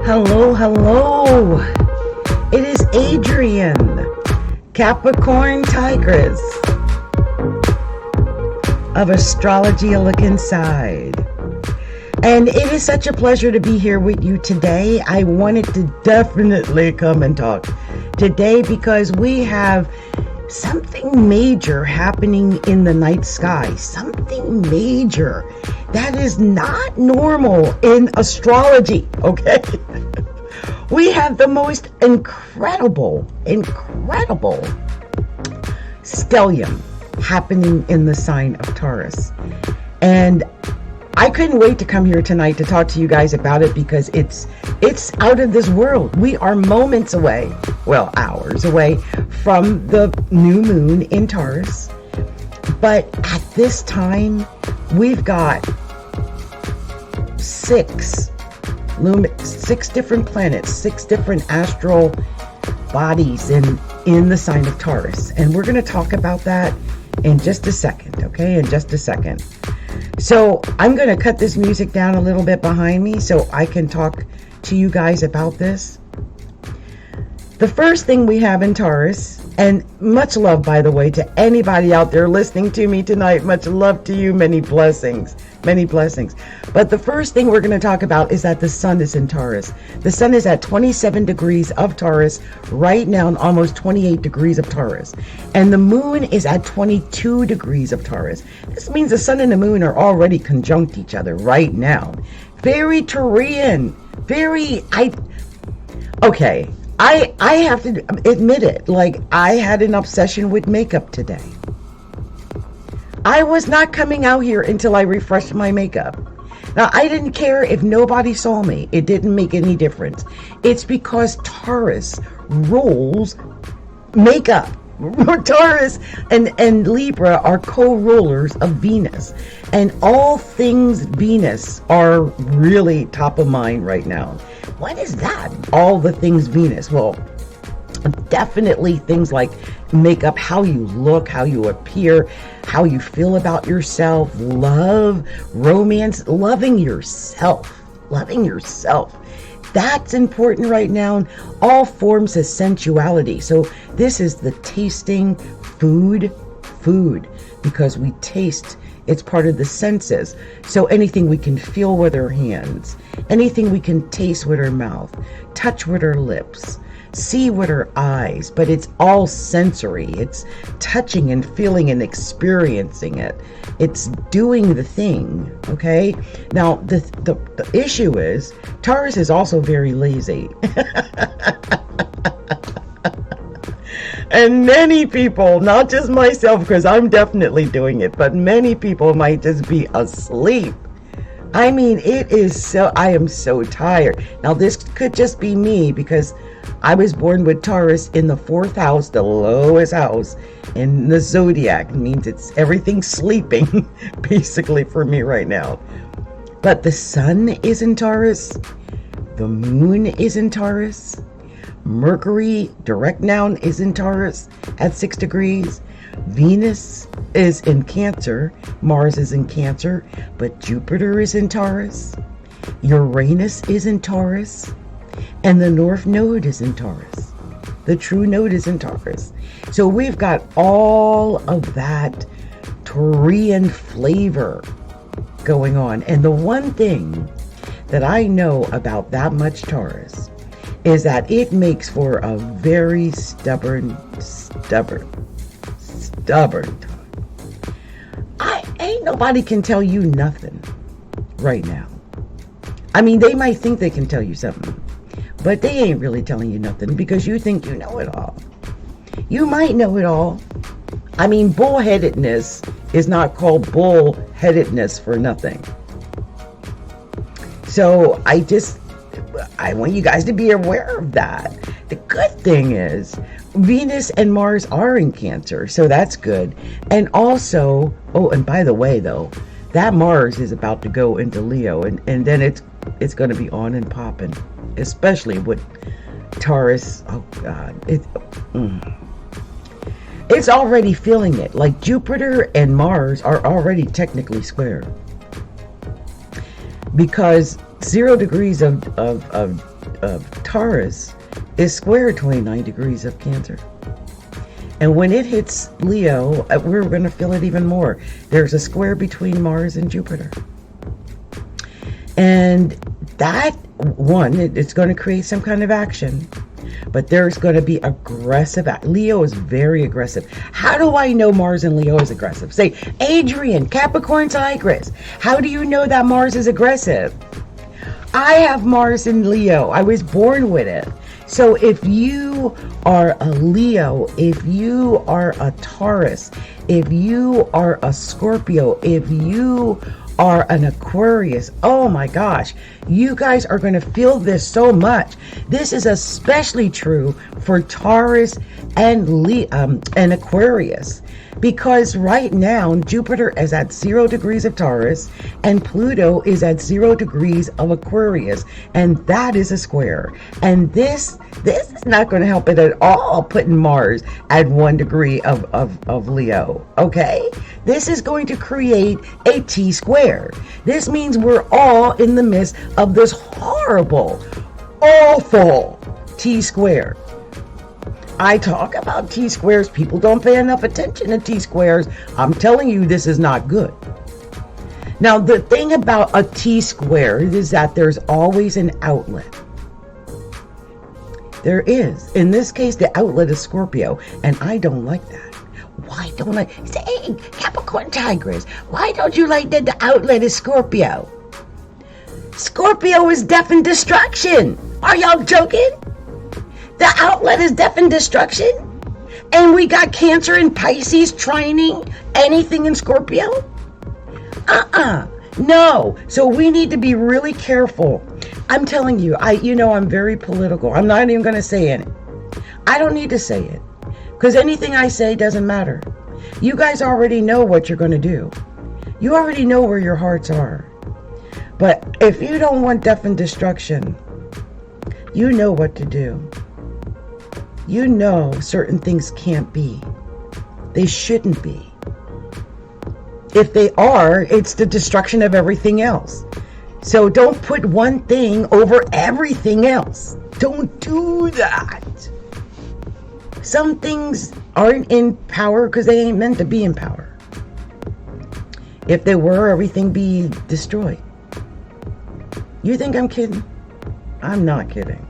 Hello, hello. It is Adrienne, Capricorntigress of Astrology, a look inside. And it is such a pleasure to be here with you today. I wanted to definitely come and talk today because we have something major happening in the night sky. Something major that is not normal in astrology, okay? We have the most incredible stellium happening in the sign of Taurus. And I couldn't wait to come here tonight to talk to you guys about it because it's out of this world. We are moments away, well, hours away from the new moon in Taurus. But at this time, we've got six different planets, 6 different astral bodies in the sign of Taurus. And we're going to talk about that in just a second, okay? In just a second. So I'm going to cut this music down a little bit behind me so I can talk to you guys about this. The first thing we have in Taurus, and much love, by the way, to anybody out there listening to me tonight. Much love to you. Many blessings. Many blessings. But the first thing we're going to talk about is that the sun is in Taurus. The sun is at 27 degrees of Taurus right now, and almost 28 degrees of Taurus. And the moon is at 22 degrees of Taurus. This means the sun and the moon are already conjunct each other right now. Very Taurian. Okay. I have to admit it, like I had an obsession with makeup today. I was not coming out here until I refreshed my makeup. Now, I didn't care if nobody saw me. It didn't make any difference. It's because Taurus rules makeup. Taurus and Libra are co-rulers of Venus. And all things Venus are really top of mind right now. What is that? All the things Venus. Well, definitely things like makeup, how you look, how you appear, how you feel about yourself, love, romance, loving yourself. That's important right now. All forms of sensuality. So this is the tasting food, because we taste. It's part of the senses. So anything we can feel with our hands, anything we can taste with our mouth, touch with our lips, see with our eyes, but it's all sensory. It's touching and feeling and experiencing it. It's doing the thing, okay? Now, the issue is, Taurus is also very lazy. And many people, not just myself, because I'm definitely doing it, but many people might just be asleep. I mean, I am so tired. Now, this could just be me because I was born with Taurus in the 4th house, the lowest house in the zodiac. It means it's everything sleeping, basically, for me right now. But the sun is in Taurus. The moon is in Taurus. Mercury, direct noun, is in Taurus at 6 degrees. Venus is in Cancer. Mars is in Cancer. But Jupiter is in Taurus. Uranus is in Taurus. And the North Node is in Taurus. The true node is in Taurus. So we've got all of that Taurian flavor going on. And the one thing that I know about that much Taurus is that it makes for a very stubborn time. Ain't nobody can tell you nothing right now. I mean, they might think they can tell you something, but they ain't really telling you nothing because you think you know it all. You might know it all. I mean, bullheadedness is not called bullheadedness for nothing. So I want you guys to be aware of that. The good thing is Venus and Mars are in Cancer, so that's good. And also, and by the way, though, that Mars is about to go into Leo, and then it's going to be on and popping, especially with Taurus. Oh God, it's already feeling it. Like Jupiter and Mars are already technically square because 0 degrees of Taurus is square 29 degrees of Cancer. And when it hits Leo, we're going to feel it even more. There's a square between Mars and Jupiter. And that one, it's going to create some kind of action. But there's going to be aggressive. Leo is very aggressive. How do I know Mars and Leo is aggressive? Say, Adrian, Capricorntigress, how do you know that Mars is aggressive? I have Mars in Leo. I was born with it. So if you are a Leo, if you are a Taurus, if you are a Scorpio, if you are an Aquarius, oh my gosh, you guys are going to feel this so much. This is especially true for Taurus and Aquarius, because right now Jupiter is at 0 degrees of Taurus and Pluto is at 0 degrees of Aquarius, and that is a square. And this is not going to help it at all, putting Mars at 1 degree of Leo. Okay, this is going to create a T square. This means we're all in the midst of this horrible, awful T square. I talk about T squares. People don't pay enough attention to T squares. I'm telling you, this is not good. Now, the thing about a T square is that there's always an outlet. There is. In this case, the outlet is Scorpio, and I don't like that. Why don't I? Say, Capricorntigress, why don't you like that the outlet is Scorpio? Scorpio is death and destruction. Are y'all joking? The outlet is death and destruction? And we got Cancer and Pisces trining anything in Scorpio? No. So we need to be really careful. I'm telling you, I'm very political. I'm not even going to say it. I don't need to say it, because anything I say doesn't matter. You guys already know what you're going to do. You already know where your hearts are. But if you don't want death and destruction, you know what to do. You know certain things can't be. They shouldn't be. If they are, it's the destruction of everything else. So don't put one thing over everything else. Don't do that. Some things aren't in power because they ain't meant to be in power. If they were, everything be destroyed. You think I'm kidding? I'm not kidding.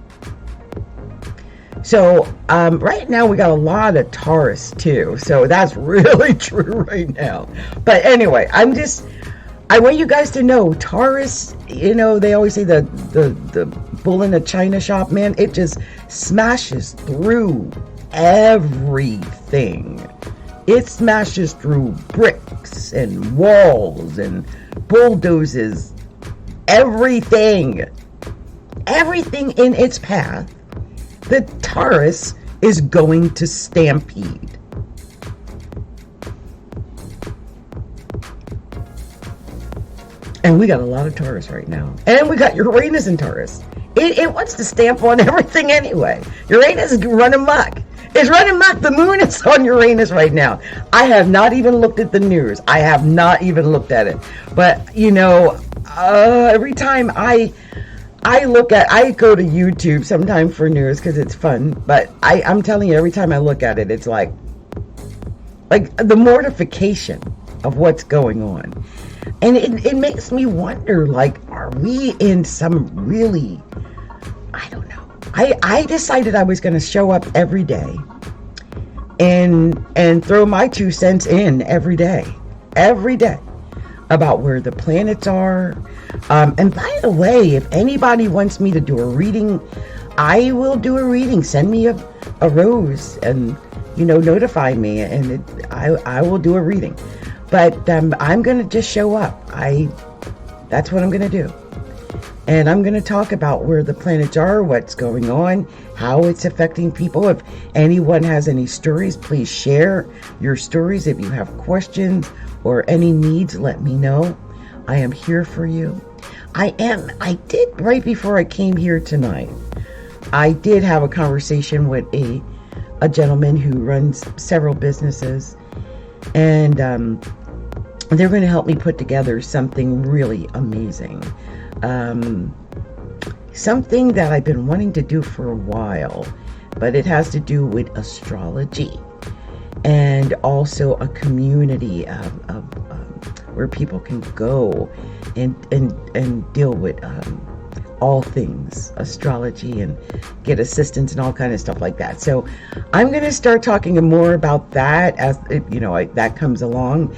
So right now we got a lot of Taurus too. So that's really true right now. But anyway, I want you guys to know Taurus, they always say the bull in a china shop, man, it just smashes through everything. It smashes through bricks and walls and bulldozes, everything in its path. The Taurus is going to stampede. And we got a lot of Taurus right now. And we got Uranus in Taurus. It wants to stamp on everything anyway. Uranus is running amok. It's running amok. The moon is on Uranus right now. I have not even looked at the news. I have not even looked at it. But, every time I go to YouTube sometimes for news because it's fun. But I'm telling you, every time I look at it, it's like the mortification of what's going on. And it makes me wonder, are we in some really, I don't know. I decided I was going to show up every day and throw my 2 cents in every day, about where the planets are. And by the way, if anybody wants me to do a reading, I will do a reading. Send me a rose and, notify me, and I will do a reading. But I'm going to just show up. That's what I'm going to do. And I'm going to talk about where the planets are, what's going on, how it's affecting people. If anyone has any stories, please share your stories. If you have questions or any needs, let me know. I am here for you. I did, right before I came here tonight, I did have a conversation with a gentleman who runs several businesses. And they're going to help me put together something really amazing. something that I've been wanting to do for a while, but it has to do with astrology and also a community of where people can go and deal with all things astrology and get assistance and all kind of stuff like that. So I'm going to start talking more about that as that comes along.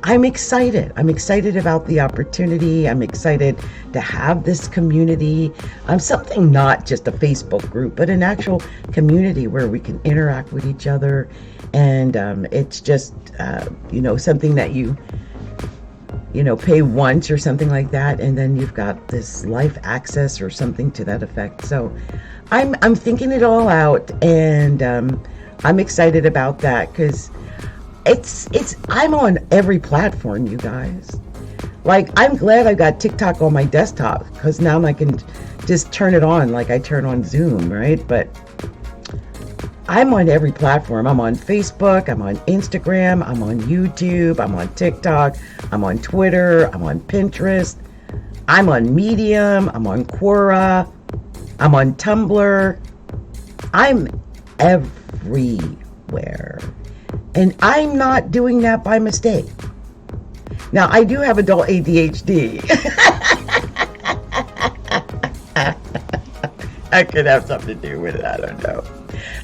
I'm excited about the opportunity. I'm excited to have this community, something not just a Facebook group, but an actual community where we can interact with each other. And it's just something that you pay once or something like that, and then you've got this life access or something to that effect. So I'm thinking it all out, and I'm excited about that because I'm on every platform, you guys. Like, I'm glad I got TikTok on my desktop because now I can just turn it on like I turn on Zoom, right? But I'm on every platform. I'm on Facebook, I'm on Instagram, I'm on YouTube, I'm on TikTok, I'm on Twitter, I'm on Pinterest, I'm on Medium, I'm on Quora, I'm on Tumblr. I'm everywhere. And I'm not doing that by mistake. Now, I do have adult ADHD. That could have something to do with it, I don't know.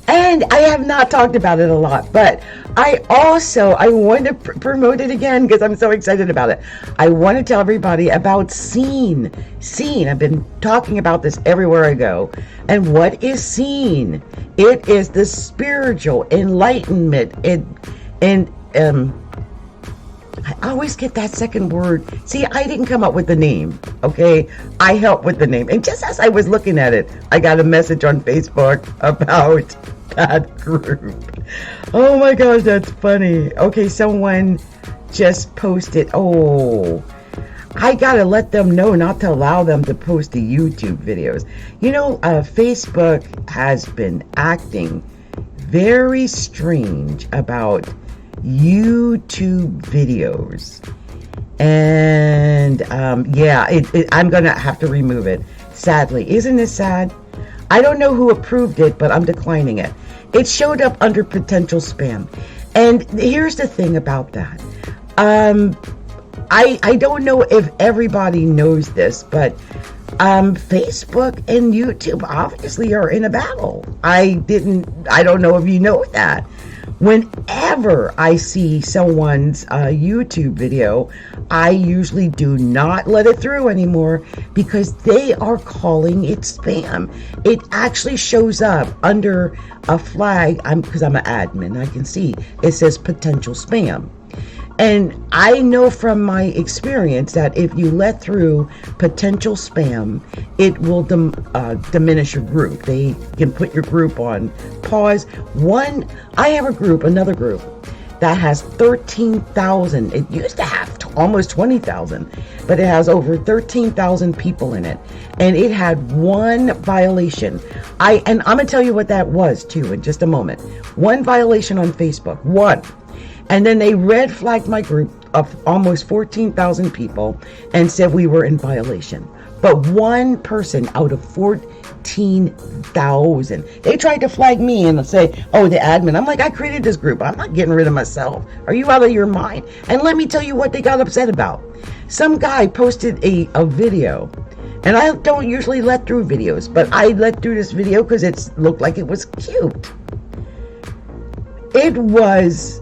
And I have not talked about it a lot, but I want to promote it again because I'm so excited about it. I want to tell everybody about Seen. I've been talking about this everywhere I go. And what is Seen? It is the spiritual enlightenment and I always get that second word. See, I didn't come up with the name, okay? I helped with the name. And just as I was looking at it, I got a message on Facebook about that group. Oh my gosh, that's funny. Okay, someone just posted, I gotta let them know not to allow them to post the YouTube videos. Facebook has been acting very strange about YouTube videos, and I'm gonna have to remove it, sadly. Isn't it sad? I don't know who approved it, but I'm declining it. It showed up under potential spam, and here's the thing about that. I don't know if everybody knows this, but Facebook and YouTube obviously are in a battle. I don't know if you know that. Whenever I see someone's YouTube video, I usually do not let it through anymore because they are calling it spam. It actually shows up under a flag, because I'm an admin, I can see it says potential spam. And I know from my experience that if you let through potential spam, it will diminish your group. They can put your group on pause. I have another group that has 13,000. It used to have almost 20,000, but it has over 13,000 people in it. And it had one violation. And I'm going to tell you what that was too in just a moment. One violation on Facebook. One. And then they red flagged my group of almost 14,000 people and said we were in violation. But one person out of 14,000, they tried to flag me and say, the admin. I'm like, I created this group. I'm not getting rid of myself. Are you out of your mind? And let me tell you what they got upset about. Some guy posted a video, and I don't usually let through videos, but I let through this video because it looked like it was cute. It was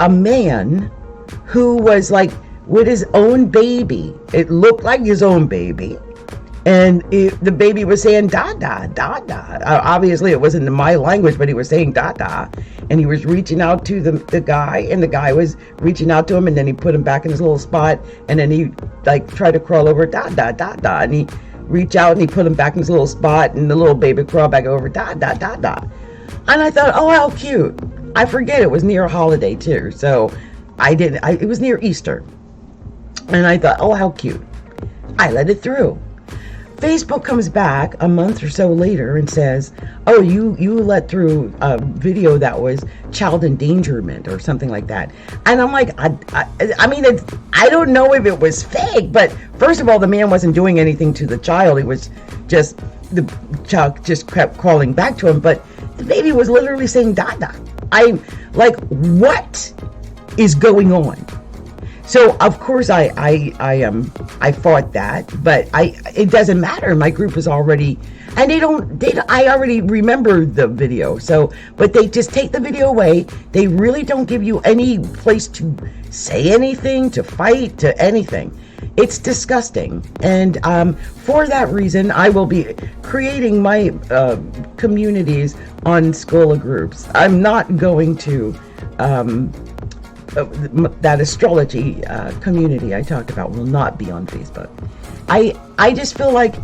a man who was like with his own baby. It looked like his own baby. And the baby was saying da-da, da-da. Obviously it wasn't in my language, but he was saying da-da. And he was reaching out to the guy, and the guy was reaching out to him, and then he put him back in his little spot, and then he tried to crawl over da-da, da-da. And he reached out and he put him back in his little spot, and the little baby crawled back over da-da, da-da. And I thought, how cute. I forget it was near a holiday too, so it was near Easter. And I thought, how cute. I let it through. Facebook comes back a month or so later and says, oh, you let through a video that was child endangerment or something like that. And I'm like, I mean, I don't know if it was fake, but first of all, the man wasn't doing anything to the child. It was just, the child just kept crawling back to him, but the baby was literally saying Dada. I'm like, what is going on? So of course I fought that, but it doesn't matter. My group is already, and I already remember the video. So, but they just take the video away. They really don't give you any place to say anything, to fight, to anything. It's disgusting. And for that reason, I will be creating my communities on Scholar groups. I'm not going to that astrology community I talked about will not be on Facebook. I just feel like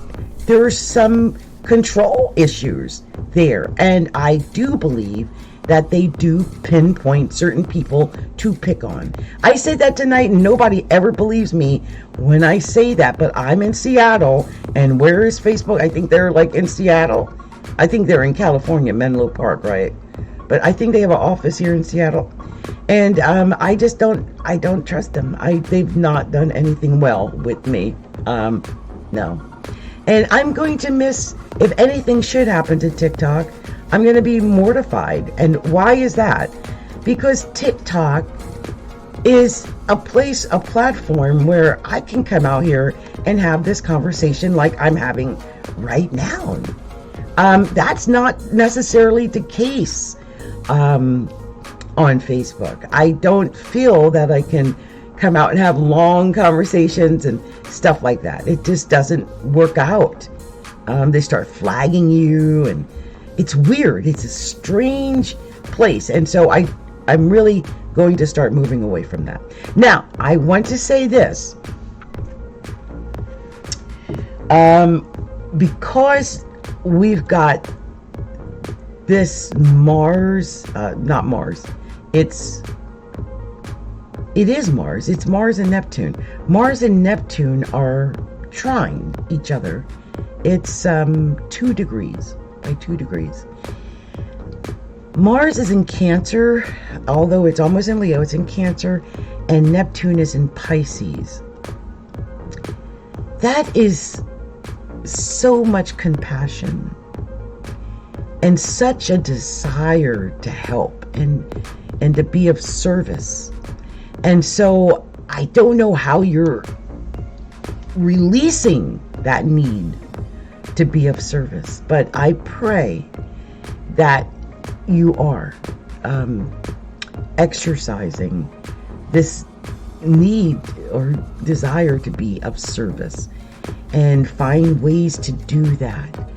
there's some control issues there, and I do believe that they do pinpoint certain people to pick on. I said that tonight and nobody ever believes me when I say that, but I'm in Seattle, and where is Facebook? I think they're like in Seattle. I think they're in California, Menlo Park, right? But I think they have an office here in Seattle. And I don't trust them. They've not done anything well with me. No. And I'm going to miss, if anything should happen to TikTok, I'm going to be mortified. And why is that? Because TikTok is a platform where I can come out here and have this conversation like I'm having right now. That's not necessarily the case on Facebook. I don't feel that I can come out and have long conversations and stuff like that. It just doesn't work out. They start flagging you, and it's weird. It's a strange place. And so I'm really going to start moving away from that. Now, I want to say this. Because we've got this Mars, not Mars, it is Mars. It's Mars and Neptune. Mars and Neptune are trine each other. It's 2 degrees by 2 degrees. Mars is in Cancer, although it's almost in Leo, it's in Cancer, and Neptune is in Pisces. That is so much compassion and such a desire to help and to be of service. And so I don't know how you're releasing that need to be of service, but I pray that you are exercising this need or desire to be of service and find ways to do that.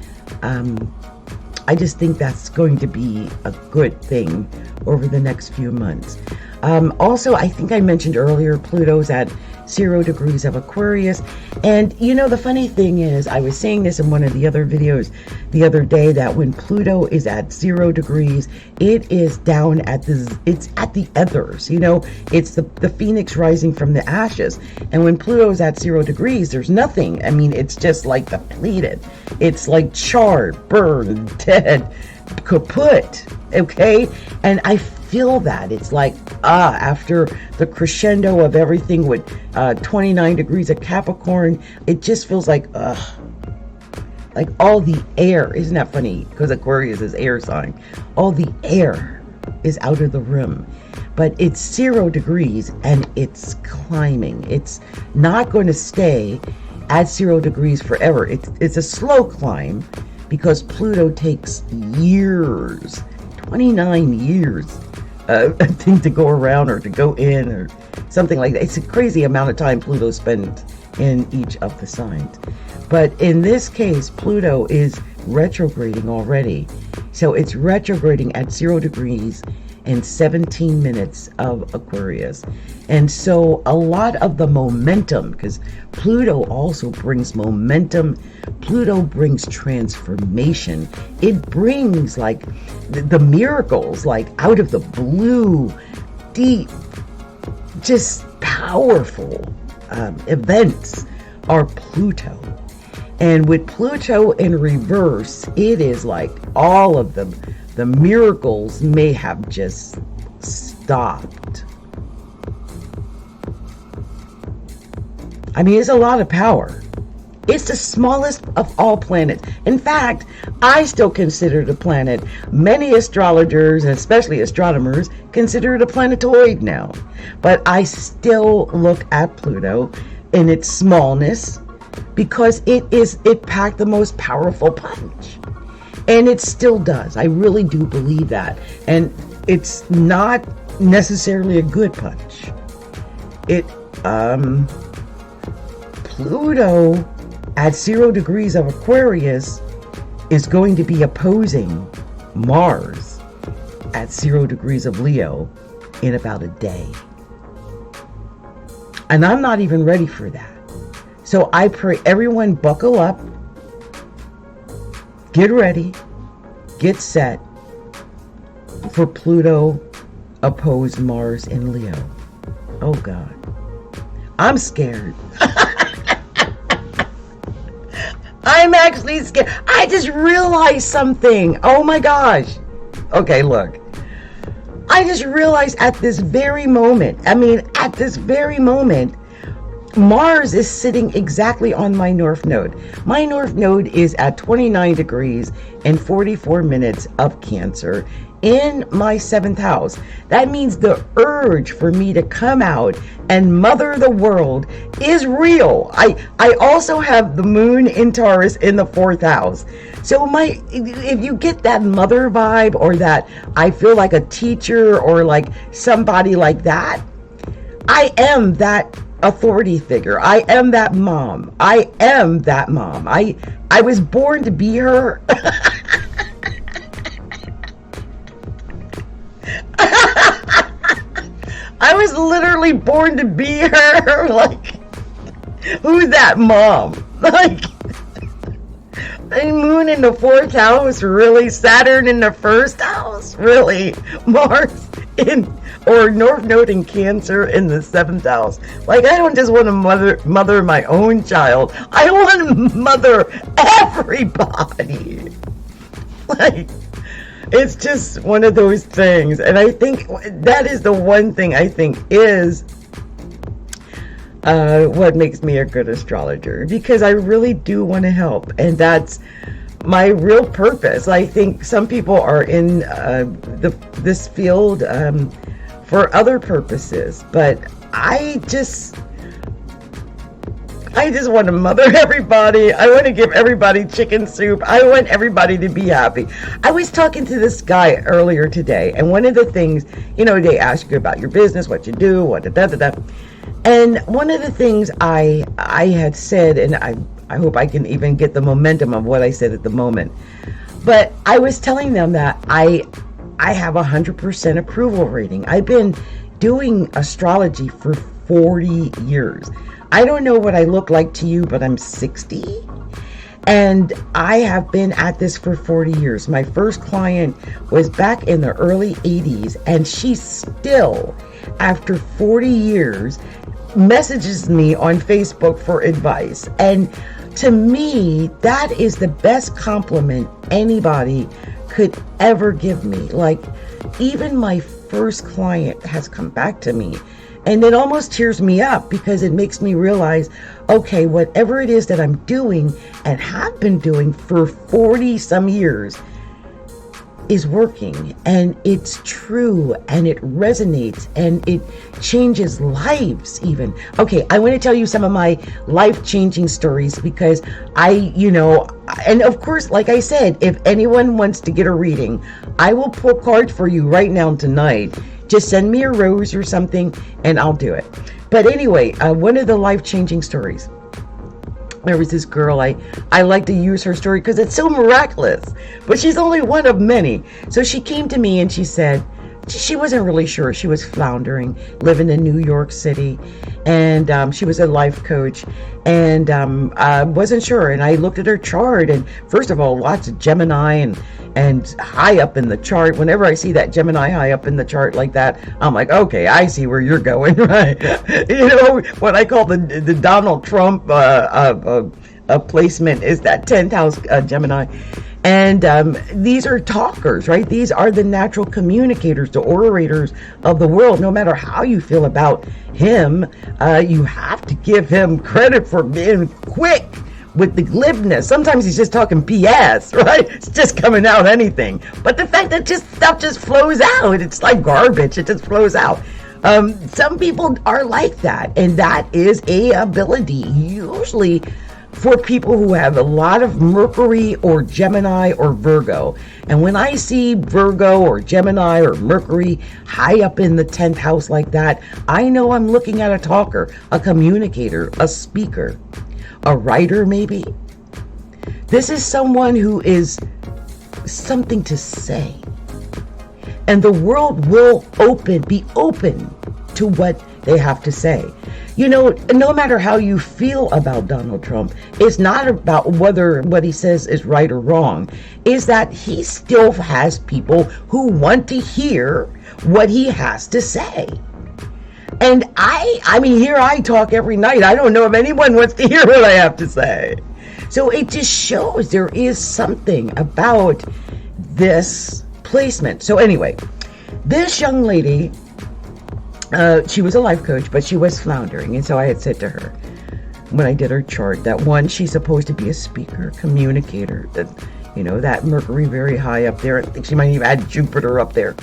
I just think that's going to be a good thing over the next few months. Also, I think I mentioned earlier, Pluto's at 0 degrees of Aquarius. And you know, the funny thing is, I was saying this in one of the other videos the other day, that when Pluto is at 0 degrees, it is down at it's at the ethers, you know, it's the phoenix rising from the ashes. And when Pluto's at 0 degrees, there's nothing. I mean, it's just like depleted. It's like charred, burned, dead, kaput, okay? And I feel that it's like after the crescendo of everything with 29 degrees of Capricorn, it just feels like all the air. Isn't that funny? Because Aquarius is air sign. All the air is out of the room, but it's 0 degrees and it's climbing. It's not going to stay at 0 degrees forever. It's a slow climb because Pluto takes years, 29 years, I think, to go around or to go in or something like that. It's a crazy amount of time Pluto spends in each of the signs. But in this case, Pluto is retrograding already. So it's retrograding at 0 degrees and 17 minutes of Aquarius. And so a lot of the momentum, because Pluto also brings momentum, Pluto brings transformation. It brings like the miracles, like out of the blue, deep, just powerful events are Pluto. And with Pluto in reverse, it is like all of the miracles may have just stopped. I mean, it's a lot of power. It's the smallest of all planets. In fact, I still consider it a planet. Many astrologers, and especially astronomers, consider it a planetoid now. But I still look at Pluto in its smallness because it packed the most powerful punch. And it still does. I really do believe that. And it's not necessarily a good punch. Pluto at 0 degrees of Aquarius is going to be opposing Mars at 0 degrees of Leo in about a day. And I'm not even ready for that. So I pray everyone buckle up, get ready, get set for Pluto opposed Mars in Leo. Oh God, I'm scared. I'm actually scared. I just realized something. Oh my gosh. Okay, look. I just realized at this very moment, Mars is sitting exactly on my North Node. My North Node is at 29 degrees and 44 minutes of Cancer in my 7th house. That means the urge for me to come out and mother the world is real. I also have the moon in Taurus in the 4th house. So if you get that mother vibe, or that I feel like a teacher or like somebody like that, I am that authority figure. I am that mom. I was born to be her. I was literally born to be her. Like, who's that mom? Like, moon in the 4th house, really? Saturn in the 1st house, really? Mars or North Node in Cancer in the 7th house. Like, I don't just want to mother my own child. I want to mother everybody. Like, it's just one of those things. And I think that is the one thing I think is what makes me a good astrologer, because I really do want to help, and that's my real purpose. I think some people are in this field for other purposes, but I just want to mother everybody. I want to give everybody chicken soup. I want everybody to be happy. I was talking to this guy earlier today, and one of the things, they ask you about your business, what you do, and one of the things I had said, and I hope I can even get the momentum of what I said at the moment, but I was telling them that I have 100% approval rating. I've been doing astrology for 40 years. I don't know what I look like to you, but I'm 60. And I have been at this for 40 years. My first client was back in the early 80s, and she still, after 40 years, messages me on Facebook for advice. And to me, that is the best compliment anybody could ever give me. Like, even my first client has come back to me, and it almost tears me up, because it makes me realize, okay, whatever it is that I'm doing and have been doing for 40 some years is working, and it's true, and it resonates, and it changes lives even. Okay, I want to tell you some of my life-changing stories, because and of course, like I said, if anyone wants to get a reading, I will pull cards for you right now tonight. Just send me a rose or something and I'll do it. But anyway, one of the life-changing stories. There was this girl, I like to use her story because it's so miraculous, but she's only one of many. So she came to me and she said, she wasn't really sure. She was floundering, living in New York City, and she was a life coach, and I wasn't sure. And I looked at her chart, and first of all, lots of Gemini and high up in the chart. Whenever I see that Gemini high up in the chart like that, I'm like, okay, I see where you're going, right? What I call the Donald Trump placement is that 10th house Gemini. And these are talkers, right? These are the natural communicators, the orators of the world. No matter how you feel about him, you have to give him credit for being quick with the glibness. Sometimes he's just talking BS, right? It's just coming out anything. But the fact that stuff just flows out, it's like garbage. It just flows out. Some people are like that, and that is a ability, usually for people who have a lot of Mercury or Gemini or Virgo. And when I see Virgo or Gemini or Mercury high up in the 10th house like that, I know I'm looking at a talker, a communicator, a speaker, a writer maybe. This is someone who is something to say. And the world will be open to what they have to say. You know, no matter how you feel about Donald Trump, it's not about whether what he says is right or wrong. Is that he still has people who want to hear what he has to say. And I mean, here I talk every night. I don't know if anyone wants to hear what I have to say. So it just shows there is something about this placement. So anyway, this young lady, she was a life coach, but she was floundering. And so I had said to her when I did her chart that one, she's supposed to be a speaker, communicator, that, you know, that Mercury very high up there. I think she might even add Jupiter up there.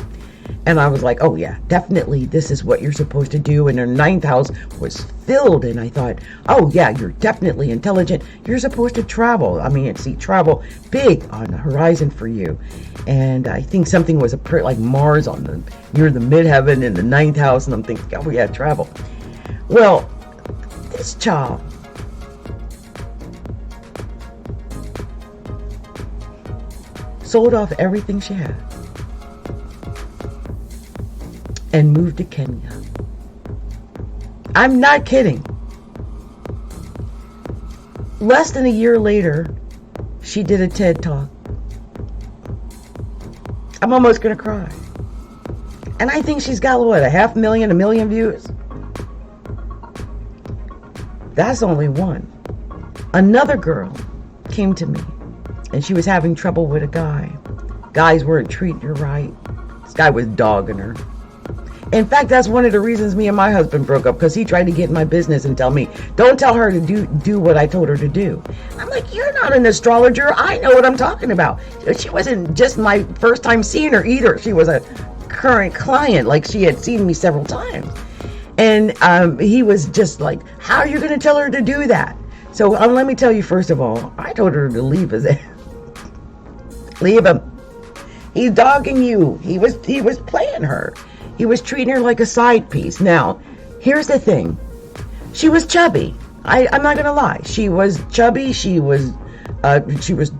And I was like, oh yeah, definitely this is what you're supposed to do. And her 9th house was filled. And I thought, oh yeah, you're definitely intelligent. You're supposed to travel. I mean, see travel big on the horizon for you. And I think something was like Mars near the midheaven in the 9th house. And I'm thinking, oh yeah, travel. Well, this child sold off everything she had and moved to Kenya. I'm not kidding. Less than a year later, she did a TED Talk. I'm almost gonna cry. And I think she's got, what, 500,000, 1 million views? That's only one. Another girl came to me, and she was having trouble with a guy. Guys weren't treating her right. This guy was dogging her. In fact, that's one of the reasons me and my husband broke up, because he tried to get in my business and tell me, don't tell her to do what I told her to do. I'm like, you're not an astrologer. I know what I'm talking about. She wasn't just my first time seeing her either. She was a current client. Like, she had seen me several times. And he was just like, how are you going to tell her to do that? So let me tell you, first of all, I told her to leave his ass. Leave him. He's dogging you. He was playing her. He was treating her like a side piece. Now, here's the thing. She was chubby. I'm not gonna lie. She was chubby. She was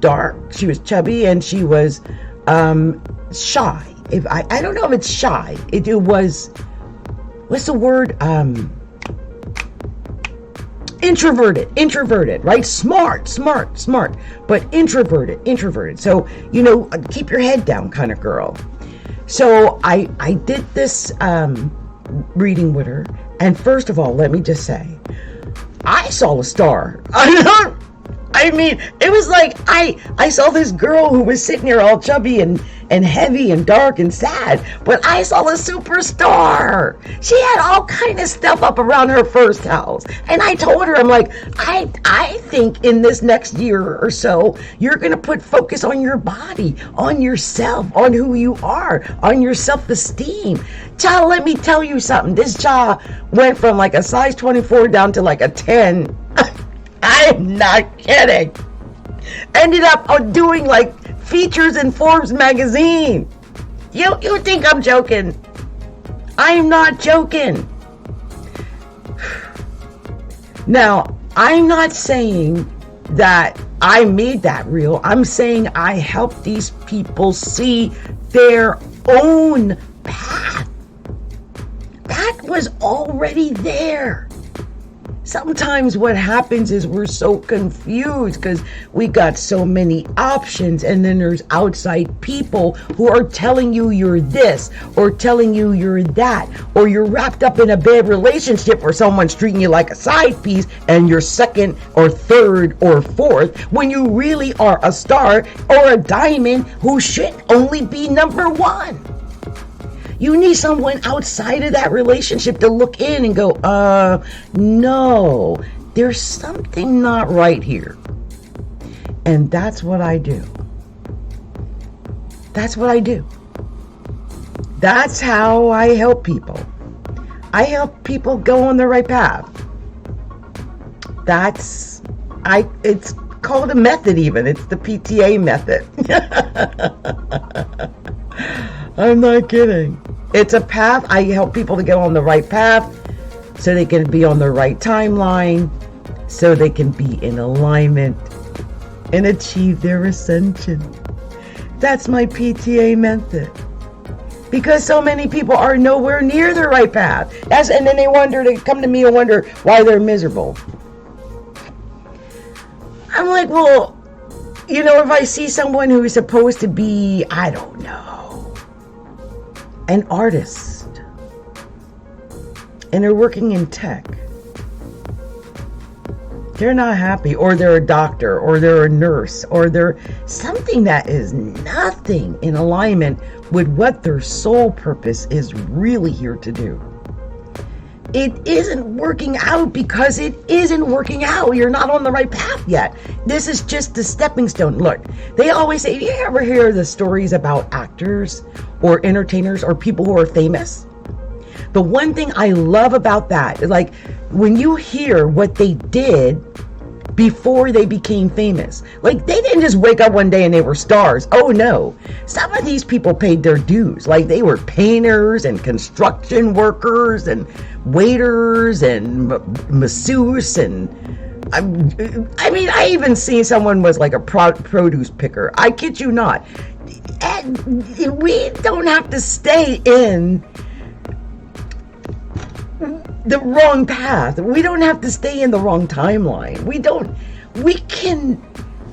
dark. She was chubby, and she was shy. I don't know if it's shy. It was, what's the word? Introverted, right? Smart, but introverted. So, you know, keep your head down kind of girl. So I did this reading with her, and first of all, let me just say, I saw a star. I mean, it was like I saw this girl who was sitting here all chubby and heavy and dark and sad, but I saw a superstar. She had all kind of stuff up around her first house, and I told her, I'm like, I think in this next year or so, you're gonna put focus on your body, on yourself, on who you are, on your self-esteem. Child, let me tell you something. This child went from like a size 24 down to like a 10. I'm not kidding. Ended up doing like features in Forbes magazine. You think I'm joking? I'm not joking. Now, I'm not saying that I made that real. I'm saying I helped these people see their own path. That was already there. Sometimes what happens is we're so confused because we got so many options, and then there's outside people who are telling you you're this or telling you you're that, or you're wrapped up in a bad relationship where someone's treating you like a side piece and you're second or third or fourth when you really are a star or a diamond who should only be number one. You need someone outside of that relationship to look in and go, no, there's something not right here. And that's what I do. That's what I do. That's how I help people. I help people go on the right path. It's called a method even. It's the PTA method. I'm not kidding. It's a path. I help people to get on the right path so they can be on the right timeline, so they can be in alignment and achieve their ascension. That's my PTA method. Because so many people are nowhere near the right path. And then they come to me and wonder why they're miserable. I'm like, well, if I see someone who is supposed to be, I don't know, an artist, and they're working in tech, they're not happy, or they're a doctor, or they're a nurse, or they're something that is nothing in alignment with what their soul purpose is really here to do. It isn't working out because it isn't working out. You're not on the right path yet. This is just the stepping stone. Look, they always say, you ever hear the stories about actors or entertainers or people who are famous? The one thing I love about that is, like, when you hear what they did before they became famous. Like, they didn't just wake up one day and they were stars. Oh no. Some of these people paid their dues. Like, they were painters and construction workers and waiters and masseuse, and I even seen someone was like a produce picker. I kid you not. And we don't have to stay in the wrong path. We don't have to stay in the wrong timeline. We can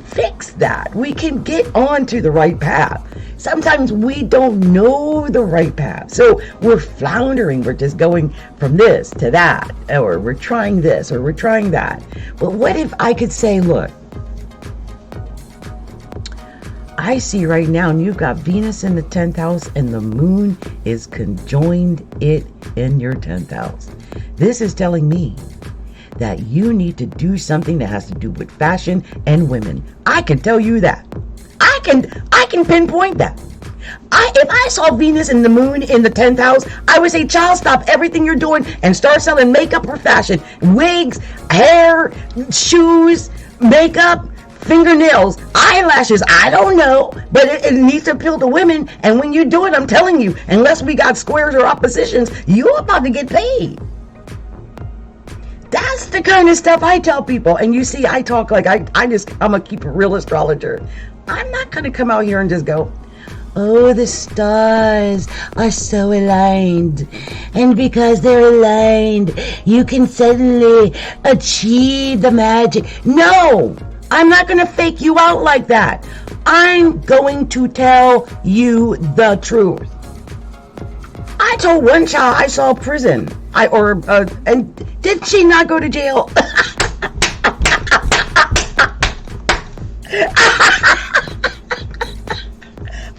fix that. We can get onto the right path. Sometimes we don't know the right path. So we're floundering. We're just going from this to that, or we're trying this, or we're trying that. But what if I could say, look, I see right now, and you've got Venus in the 10th house, and the moon is conjoined it in your 10th house. This is telling me that you need to do something that has to do with fashion and women. I can tell you that. I can pinpoint that. If I saw Venus and the moon in the 10th house, I would say, child, stop everything you're doing and start selling makeup or fashion. Wigs, hair, shoes, makeup, fingernails, eyelashes, I don't know, but it needs to appeal to women. And when you do it, I'm telling you, unless we got squares or oppositions, you're about to get paid. That's the kind of stuff I tell people. And you see, I talk like I'm a keep a real astrologer. I'm not going to come out here and just go, oh, the stars are so aligned. And because they're aligned, you can suddenly achieve the magic. No, I'm not going to fake you out like that. I'm going to tell you the truth. I told one child I saw prison. And did she not go to jail?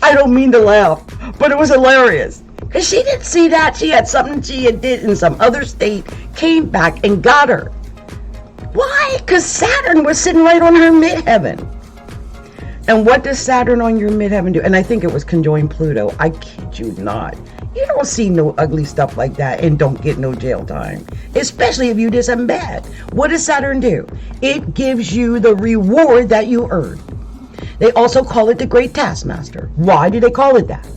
I don't mean to laugh, but it was hilarious. Because she didn't see that. She had something she had did in some other state, came back and got her. Why? Because Saturn was sitting right on her midheaven. And what does Saturn on your midheaven do? And I think it was conjoined Pluto. I kid you not. You don't see no ugly stuff like that and don't get no jail time. Especially if you did something bad. What does Saturn do? It gives you the reward that you earned. They also call it the Great Taskmaster. Why do they call it that?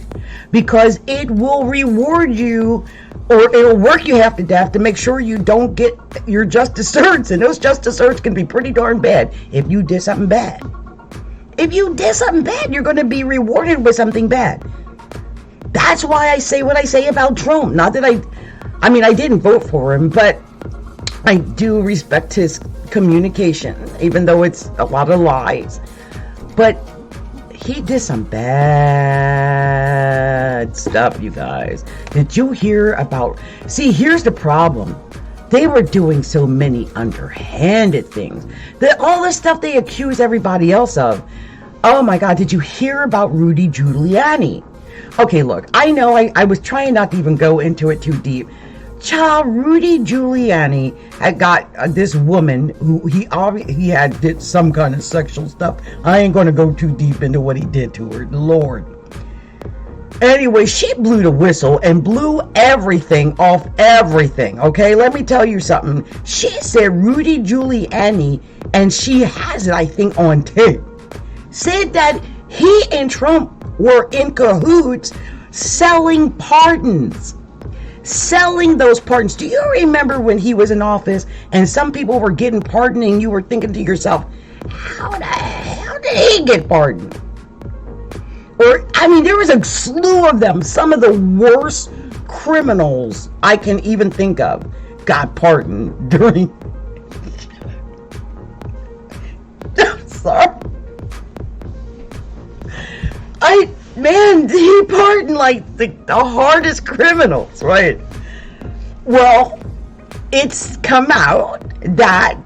Because it will reward you, or it'll work you half to death to make sure you don't get your just desserts. And those just desserts can be pretty darn bad if you did something bad. If you did something bad, you're going to be rewarded with something bad. That's why I say what I say about Trump. Not that I didn't vote for him, but I do respect his communication, even though it's a lot of lies. But he did some bad stuff, you guys. Did you hear about... See, here's the problem. They were doing so many underhanded things. All the stuff they accuse everybody else of. Oh my God, did you hear about Rudy Giuliani? Okay, look, I know I was trying not to even go into it too deep. Child, Rudy Giuliani had got this woman who he had did some kind of sexual stuff. I ain't going to go too deep into what he did to her, Lord. Anyway, she blew the whistle and blew everything off everything, okay? Let me tell you something. She said Rudy Giuliani, and she has it, I think, on tape, said that he and Trump were in cahoots selling pardons. Selling those pardons. Do you remember when he was in office and some people were getting pardoned and you were thinking to yourself, how the hell did he get pardoned? Or, I mean, there was a slew of them. Some of the worst criminals I can even think of got pardoned during... I'm sorry. Man, he pardoned like the hardest criminals, right? Well, it's come out that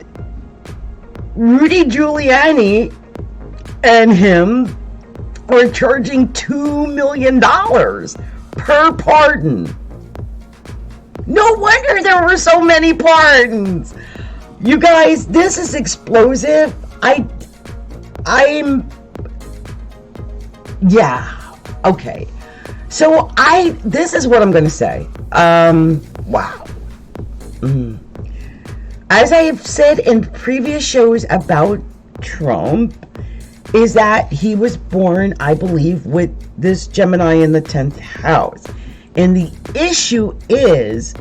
Rudy Giuliani and him are charging $2 million per pardon. No wonder there were so many pardons. You guys, this is explosive. Yeah. Okay. So this is what I'm going to say. Wow. As I have said in previous shows about Trump, is that he was born, I believe, with this Gemini in the 10th house. And the issue is,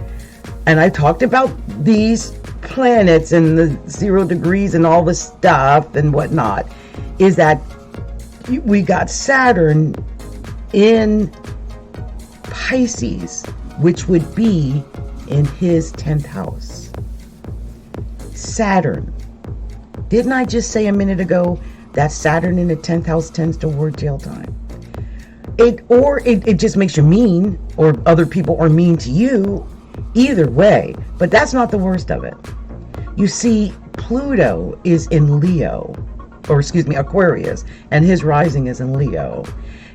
and I talked about these planets and the 0 degrees and all the stuff and whatnot, is that we got Saturn in Pisces, which would be in his 10th house. Saturn. Didn't I just say a minute ago that Saturn in the 10th house tends toward jail time? It just makes you mean, or other people are mean to you. Either way. But that's not the worst of it. You see, Pluto is in Leo. Or excuse me, Aquarius, and his rising is in Leo.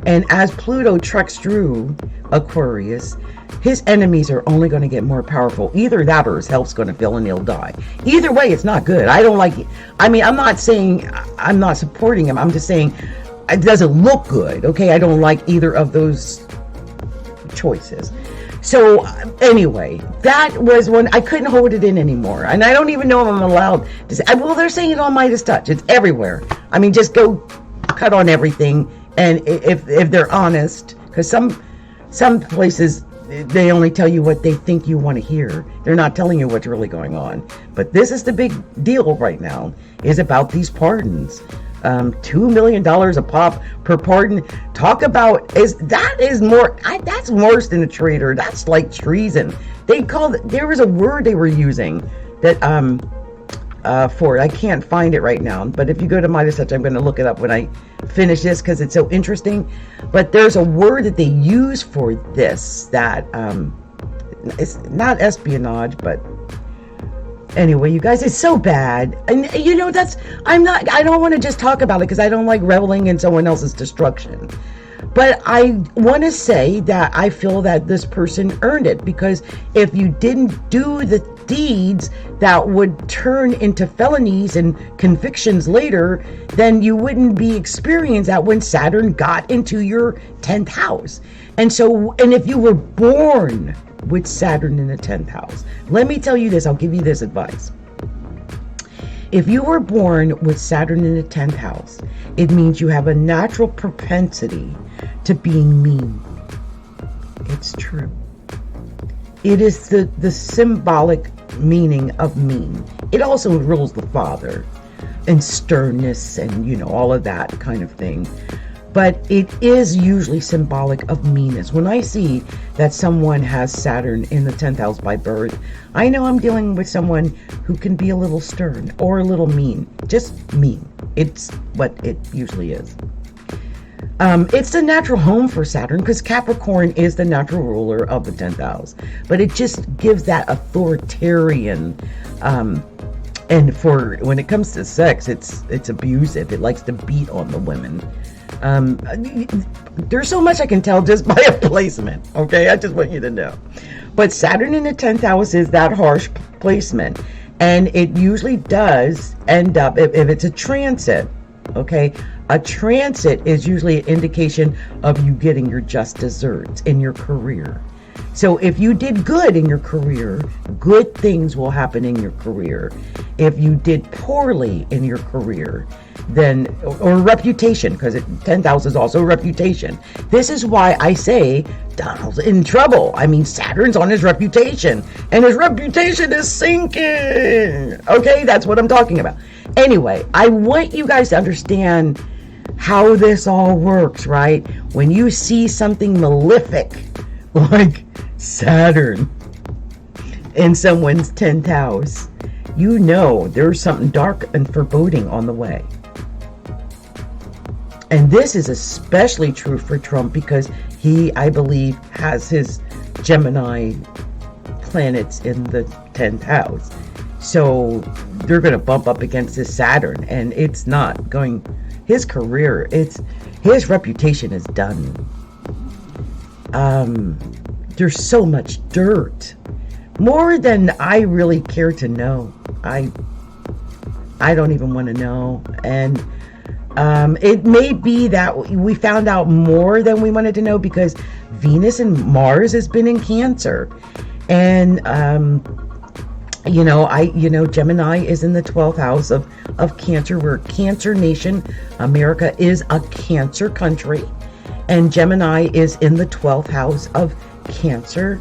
And as Pluto treks through Aquarius, his enemies are only going to get more powerful. Either that or his health's going to fail and he'll die. Either way, it's not good. I don't like it. I mean, I'm not saying I'm not supporting him. I'm just saying it doesn't look good. Okay, I don't like either of those choices. So anyway, that was when I couldn't hold it in anymore. And I don't even know if I'm allowed to say, well, they're saying it on Midas Touch. It's everywhere. I mean, just go cut on everything. And if they're honest, because some places, they only tell you what they think you want to hear. They're not telling you what's really going on. But this is the big deal right now, is about these pardons. $2 million a pop per pardon. Talk about that's worse than a traitor. That's like treason. There was a word they were using that for it. I can't find it right now, but if you go to Midas Touch, I'm going to look it up when I finish this because it's so interesting. But there's a word that they use for this that it's not espionage, but anyway, you guys, it's so bad. And you know, I don't want to just talk about it because I don't like reveling in someone else's destruction. But I want to say that I feel that this person earned it, because if you didn't do the deeds that would turn into felonies and convictions later, then you wouldn't be experiencing that when Saturn got into your 10th house. And if you were born with Saturn in the 10th house, let me tell you this, I'll give you this advice. If you were born with Saturn in the 10th house, it means you have a natural propensity to being mean. It's true. It is the symbolic meaning of mean. It also rules the father and sternness and, all of that kind of thing. but it is usually symbolic of meanness. When I see that someone has Saturn in the 10th house by birth, I know I'm dealing with someone who can be a little stern or a little mean. Just mean. It's what it usually is. It's the natural home for Saturn because Capricorn is the natural ruler of the 10th house. But it just gives that authoritarian, and for when it comes to sex, it's abusive. It likes to beat on the women. There's so much I can tell just by a placement, okay? I just want you to know. But Saturn in the 10th house is that harsh placement. And it usually does end up, if it's a transit, okay? A transit is usually an indication of you getting your just desserts in your career. So if you did good in your career, good things will happen in your career. If you did poorly in your career, then, or reputation, because 10th house is also reputation. This is why I say Donald's in trouble. I mean, Saturn's on his reputation, and his reputation is sinking. Okay, that's what I'm talking about. Anyway, I want you guys to understand how this all works, right? When you see something malefic, like Saturn in someone's 10th house, you know there's something dark and foreboding on the way. And this is especially true for Trump because he, I believe, has his Gemini planets in the 10th house. So they're going to bump up against this Saturn, and it's not going, his career, his reputation is done. There's so much dirt, more than I really care to know. I don't even want to know. And it may be that we found out more than we wanted to know because Venus and Mars has been in Cancer. And Gemini is in the 12th house of Cancer. We're a Cancer nation. America is a Cancer country. And Gemini is in the 12th house of Cancer.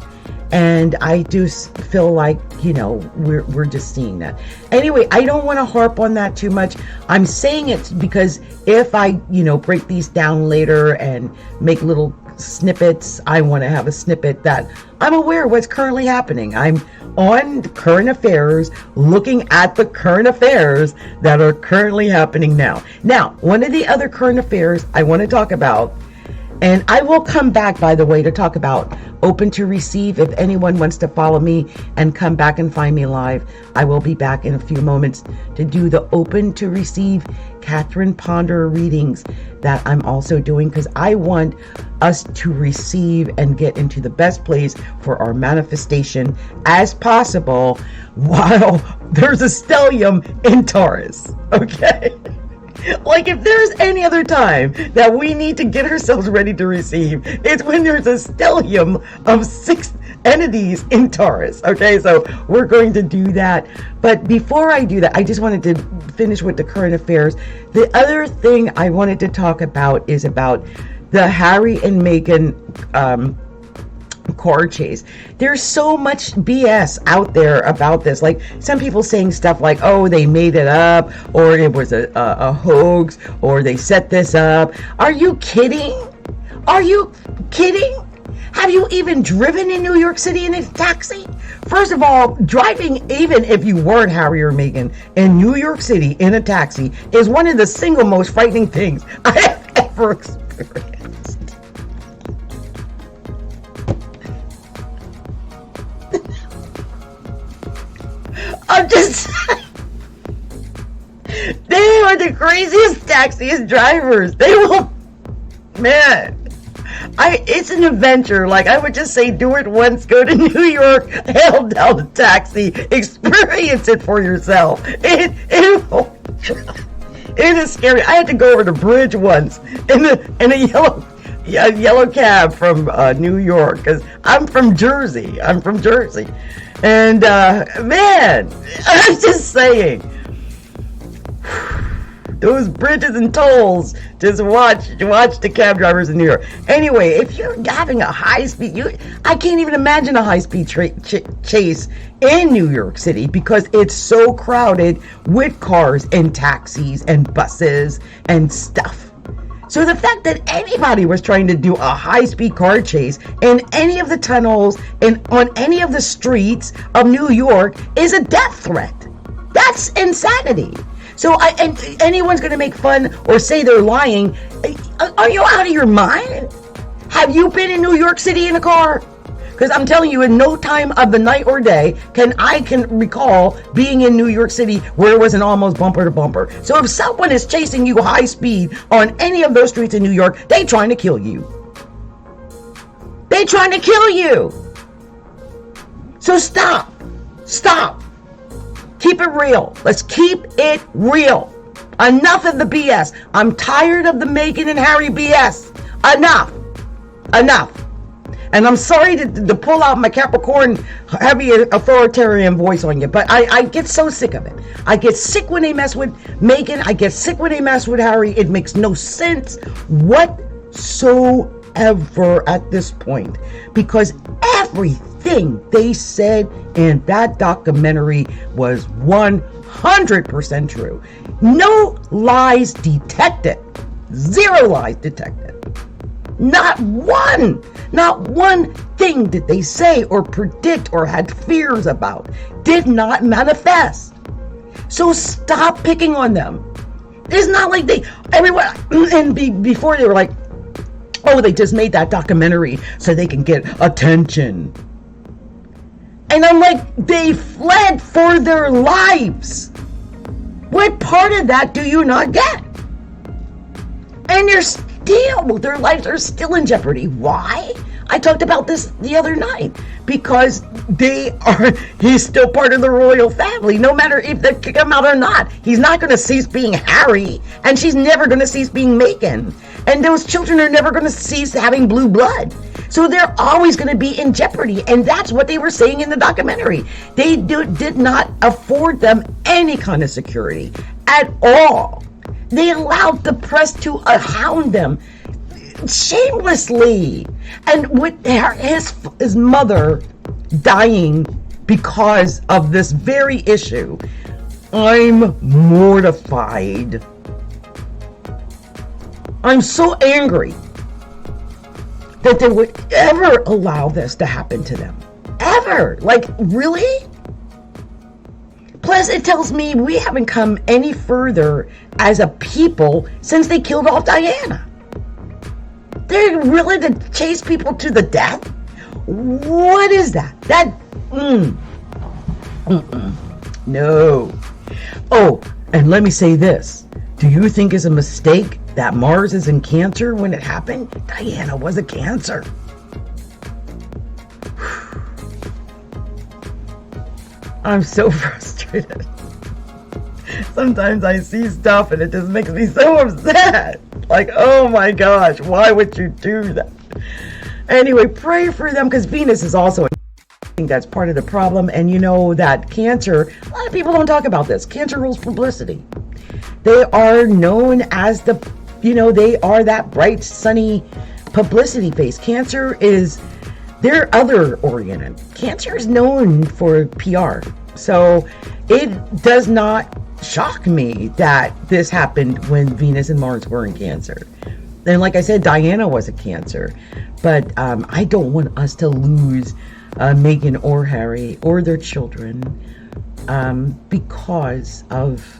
And I do feel like, we're just seeing that. Anyway, I don't want to harp on that too much. I'm saying it because if I, break these down later and make little snippets, I want to have a snippet that I'm aware of what's currently happening. I'm on current affairs, looking at the current affairs that are currently happening now. Now, one of the other current affairs I want to talk about, and I will come back, by the way, to talk about Open to Receive. If anyone wants to follow me and come back and find me live, I will be back in a few moments to do the Open to Receive Catherine Ponder readings that I'm also doing because I want us to receive and get into the best place for our manifestation as possible while there's a stellium in Taurus, okay? Like, if there's any other time that we need to get ourselves ready to receive, it's when there's a stellium of 6 entities in Taurus. Okay, so we're going to do that. But before I do that, I just wanted to finish with the current affairs. The other thing I wanted to talk about is about the Harry and Meghan car chase. There's so much BS out there about this. Like, some people saying stuff like, oh, they made it up, or it was a hoax, or they set this up. Are you kidding? Are you kidding? Have you even driven in New York City in a taxi? First of all, driving, even if you weren't Harry or Meghan, in New York City in a taxi is one of the single most frightening things I have ever experienced. I'm just they are the craziest taxiest drivers. They will, man. It's an adventure. Like, I would just say, do it once, go to New York, hail down a taxi, experience it for yourself. It is scary. I had to go over the bridge once in a yellow cab from New York, because I'm from Jersey. And man, I'm just saying, those bridges and tolls, just watch the cab drivers in New York. Anyway, if you're having a high speed, I can't even imagine a high speed chase in New York City because it's so crowded with cars and taxis and buses and stuff. So the fact that anybody was trying to do a high-speed car chase in any of the tunnels and on any of the streets of New York is a death threat. That's insanity. So and anyone's going to make fun or say they're lying. Are you out of your mind? Have you been in New York City in a car? Because I'm telling you, in no time of the night or day can recall being in New York City where it was an almost bumper to bumper. So if someone is chasing you high speed on any of those streets in New York, they trying to kill you. They trying to kill you. So stop. Stop. Keep it real. Let's keep it real. Enough of the BS. I'm tired of the Meghan and Harry BS. Enough. Enough. And I'm sorry to pull out my Capricorn heavy authoritarian voice on you, but I get so sick of it. I get sick when they mess with Meghan. I get sick when they mess with Harry. It makes no sense whatsoever at this point, because everything they said in that documentary was 100% true. No lies detected. Zero lies detected. Not one thing did they say or predict or had fears about did not manifest. So stop picking on them. It's not like everyone, and before they were like, oh, they just made that documentary so they can get attention. And I'm like, they fled for their lives. What part of that do you not get? And their lives are still in jeopardy. Why? I talked about this the other night. Because he's still part of the royal family, no matter if they kick him out or not. He's not going to cease being Harry, and she's never going to cease being Meghan. And those children are never going to cease having blue blood. So they're always going to be in jeopardy. And that's what they were saying in the documentary. They did not afford them any kind of security at all. They allowed the press to hound them shamelessly. And with his mother dying because of this very issue, I'm mortified. I'm so angry that they would ever allow this to happen to them. Ever. Like, really? Plus, it tells me we haven't come any further as a people since they killed off Diana. They're willing to chase people to the death? What is that? No. Oh, and let me say this. Do you think it's a mistake that Mars is in Cancer when it happened? Diana was a Cancer. I'm so frustrated. Sometimes I see stuff and it just makes me so upset. Like, oh my gosh, why would you do that? Anyway, pray for them, because Venus is also, I think that's part of the problem. And you know that Cancer, a lot of people don't talk about this. Cancer rules publicity. They are known as they are that bright, sunny publicity face. Cancer is, they're other oriented. Cancer is known for PR. So it does not shock me that this happened when Venus and Mars were in Cancer. And like I said, Diana was a Cancer. But I don't want us to lose Meghan or Harry or their children because of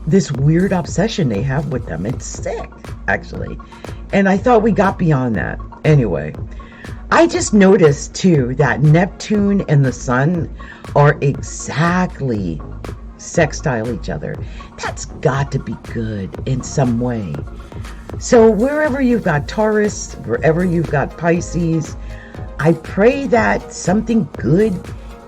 this weird obsession they have with them. It's sick, actually. And I thought we got beyond that. Anyway, I just noticed too that Neptune and the Sun are exactly sextile each other. That's got to be good in some way. So wherever you've got Taurus, wherever you've got Pisces, I pray that something good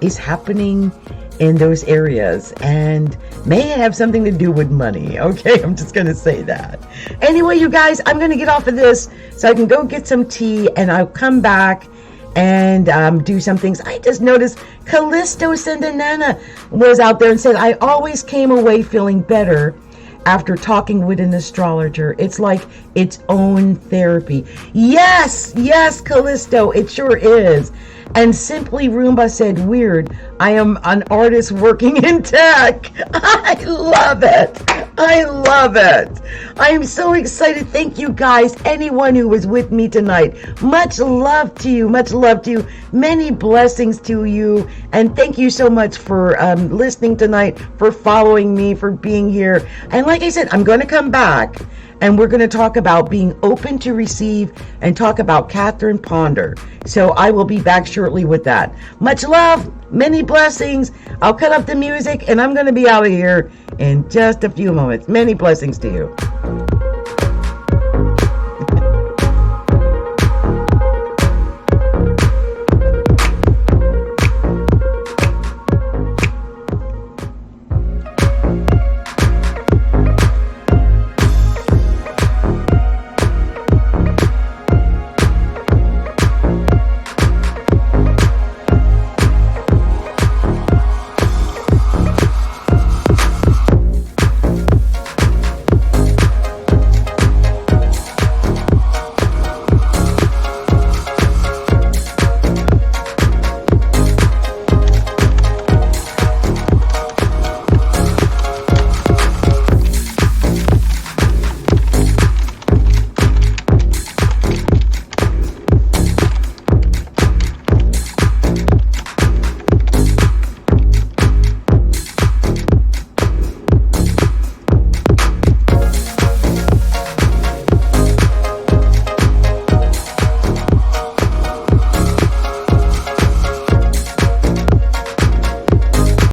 is happening in those areas, and may it have something to do with money. Okay, I'm just gonna say that. Anyway, you guys, I'm gonna get off of this so I can go get some tea, and I'll come back and do some things. I just noticed Callisto Sendanana was out there and said, I always came away feeling better after talking with an astrologer. It's like its own therapy. Yes, Callisto, it sure is. And Simply Roomba said, weird, I am an artist working in tech. I love it. I love it. I am so excited. Thank you guys, anyone who was with me tonight. Much love to you. Much love to you. Many blessings to you. And thank you so much for listening tonight, for following me, for being here. And like I said, I'm going to come back and we're going to talk about being open to receive and talk about Catherine Ponder. So I will be back shortly with that. Much love, many blessings. I'll cut up the music and I'm going to be out of here in just a few moments. Many blessings to you.